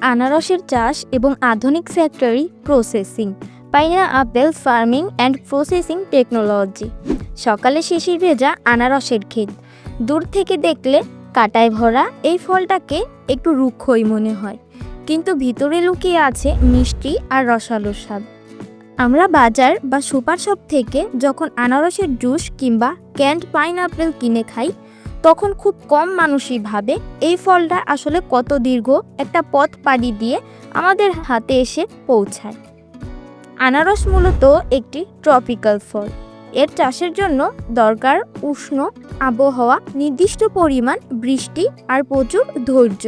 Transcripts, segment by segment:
আনারসের চাষ এবং আধুনিক factory processing, pineapple farming and processing technology. সকালে শিশির ভেজা আনারসের ক্ষেত, দূর থেকে দেখলে কাঁটায় ভরা এই ফলটাকে একটু রুক্ষই মনে হয়, কিন্তু ভিতরে লুকিয়ে আছে মিষ্টি আর রসালো স্বাদ। আমরা বাজার বা সুপার শপ থেকে যখন আনারসের জুস কিংবা ক্যান্ড পাইনঅ্যাপল কিনে খাই, তখন খুব কম মানুষই ভাবে এই ফলটা আসলে কত দীর্ঘ একটা পথ পাড়ি দিয়ে আমাদের হাতে এসে পৌঁছায়। আনারস মূলত একটি ট্রপিক্যাল ফল। এর চাষের জন্য দরকার উষ্ণ আবহাওয়া, নির্দিষ্ট পরিমাণ বৃষ্টি আর প্রচুর ধৈর্য।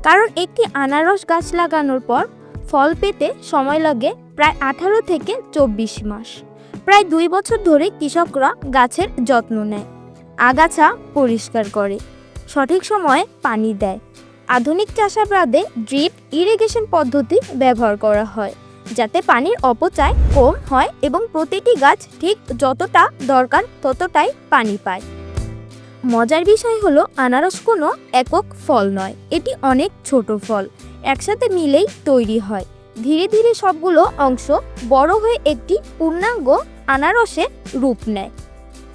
কারণ একটি আনারস গাছ লাগানোর পর ফল পেতে সময় লাগে প্রায় 18 থেকে 24 মাস। প্রায় 2 বছর ধরে কৃষকরা গাছের যত্ন নেয়, আগাছা পরিষ্কার করে, সঠিক সময়ে পানি দেয়। আধুনিক চাষাবাদে ড্রিপ ইরিগেশন পদ্ধতি ব্যবহার করা হয়, যাতে পানির অপচয় কম হয় এবং প্রতিটি গাছ ঠিক যতটা দরকার ততটাই পানি পায়। মজার বিষয় হলো আনারস কোনো একক ফল নয়, এটি অনেক ছোট ফল একসাথে মিলেই তৈরি হয়। ধীরে ধীরে সবগুলো অংশ বড় হয়ে একটি পূর্ণাঙ্গ আনারসে রূপ নেয়।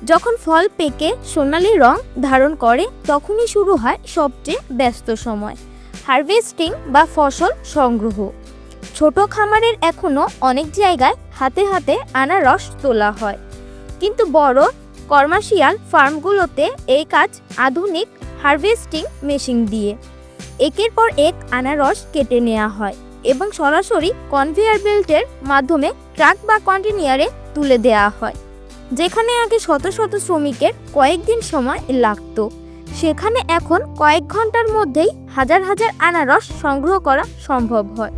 যখন ফল পেকে সোনালি রং ধারণ করে, তখনই শুরু হয় সবচেয়ে ব্যস্ত সময়, হারভেস্টিং বা ফসল সংগ্রহ। ছোট খামারের এখনও অনেক জায়গায় হাতে হাতে আনারস তোলা হয়, কিন্তু বড় কমার্শিয়াল ফার্মগুলোতে এই কাজ আধুনিক হারভেস্টিং মেশিন দিয়ে একের পর এক আনারস কেটে নেওয়া হয় এবং সরাসরি কনভেয়ার বেল্টের মাধ্যমে ট্রাক বা কন্টেনারে তুলে দেওয়া হয়। যেখানে আগে শত শত শ্রমিকের কয়েকদিন সময় লাগতো, সেখানে এখন কয়েক ঘন্টার মধ্যেই হাজার হাজার আনারস সংগ্রহ করা সম্ভব হয়।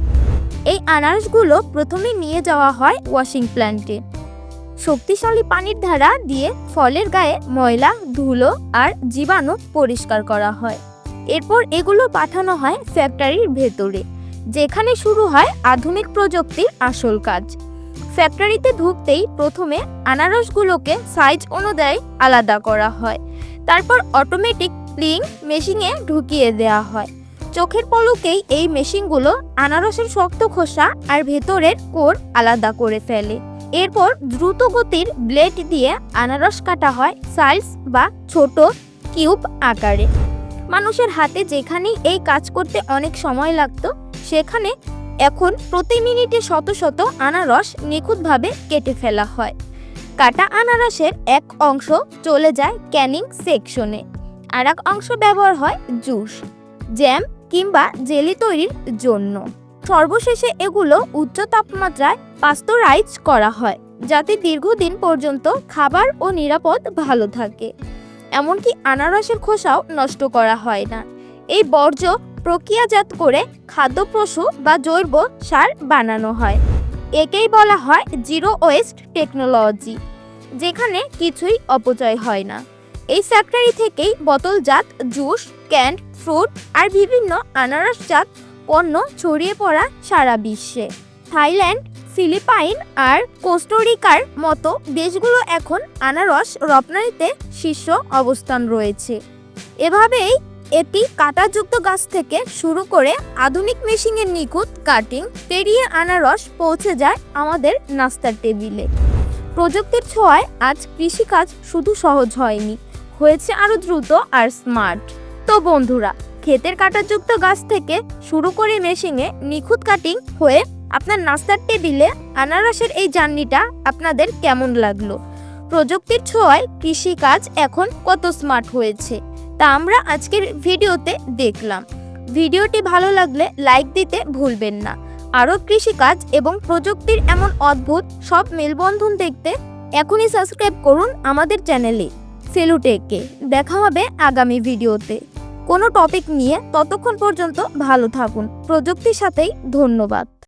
এই আনারসগুলো প্রথমে নিয়ে যাওয়া হয় ওয়াশিং প্ল্যান্টে। শক্তিশালী পানির ধারা দিয়ে ফলের গায়ে ময়লা, ধুলো আর জীবাণু পরিষ্কার করা হয়। এরপর এগুলো পাঠানো হয় ফ্যাক্টরির ভেতরে, যেখানে শুরু হয় আধুনিক প্রযুক্তির আসল কাজ। ফ্যাক্টরিতে ঢুকতেই প্রথমে আনারসগুলোকে সাইজ অনুযায়ী আলাদা করা হয়, তারপর অটোমেটিক প্লিং মেশিনে ঢুকিয়ে দেওয়া হয়। চোখের পলকেই এই মেশিনগুলো আনারসের শক্ত খোসা আর ভেতরের কোর আলাদা করে ফেলে। এরপর দ্রুত গতির ব্লেড দিয়ে আনারস কাটা হয় স্লাইস বা ছোট কিউব আকারে। মানুষের হাতে যেখানেই এই কাজ করতে অনেক সময় লাগতো, সেখানে এখন প্রতি মিনিটে শত শত আনারস নিখুঁতভাবে কেটে ফেলা হয়। কাটা আনারসের এক অংশ চলে যায় ক্যানিং সেকশনে, আর এক অংশ ব্যবহার হয় জুস, জ্যাম কিংবা জেলি তৈরির জন্য। সর্বশেষে এগুলো উচ্চ তাপমাত্রায় পাস্তুরাইজ করা হয়, যাতে দীর্ঘদিন পর্যন্ত খাবার ও নিরাপদ ভালো থাকে। এমনকি আনারসের খোসাও নষ্ট করা হয় না। এই বর্জ্য প্রক্রিয়াজাত করে খাদ্য পশু বা জৈব সার বানানো হয়। একেই বলা হয় জিরো ওয়েস্ট টেকনোলজি, যেখানে কিছুই অপচয় হয় না। এই ফ্যাক্টরি থেকেই বোতলজাত জুস, ক্যান্ড ফ্রুট আর বিভিন্ন আনারসজাত পণ্য ছড়িয়ে পড়া সারা বিশ্বে। থাইল্যান্ড, ফিলিপাইন আর কোস্টারিকার মতো দেশগুলো এখন আনারস রপ্তানিতে শীর্ষ অবস্থান রয়েছে। এভাবেই এটি কাঁটাযুক্ত গাছ থেকে শুরু করে আধুনিক মেশিনের নিখুঁত কাটিং পেরিয়ে আনারস পৌঁছে যায় আমাদের নাস্তার টেবিলে। প্রযুক্তির ছোঁয়ায় আজ কৃষিকাজ শুধু সহজ হয়নি, হয়েছে আরও দ্রুত আর স্মার্ট। তো বন্ধুরা, ক্ষেতের কাঁটাযুক্ত গাছ থেকে শুরু করে মেশিনে নিখুঁত কাটিং হয়ে আপনার নাস্তার টেবিলে আনারসের এই জার্নিটা আপনাদের কেমন লাগলো? প্রযুক্তির ছোঁয়ায় কৃষিকাজ এখন কত স্মার্ট হয়েছে তা আমরা আজকের ভিডিওতে দেখলাম। ভিডিওটি ভালো লাগলে লাইক দিতে ভুলবেন না। আরও কৃষিকাজ এবং প্রযুক্তির এমন অদ্ভুত সব মেলবন্ধন দেখতে এখনই সাবস্ক্রাইব করুন আমাদের চ্যানেলে ফেলুটেকে। দেখা হবে আগামী ভিডিওতে কোনো টপিক নিয়ে। ততক্ষণ পর্যন্ত ভালো থাকুন। প্রযুক্তির সাথেই ধন্যবাদ।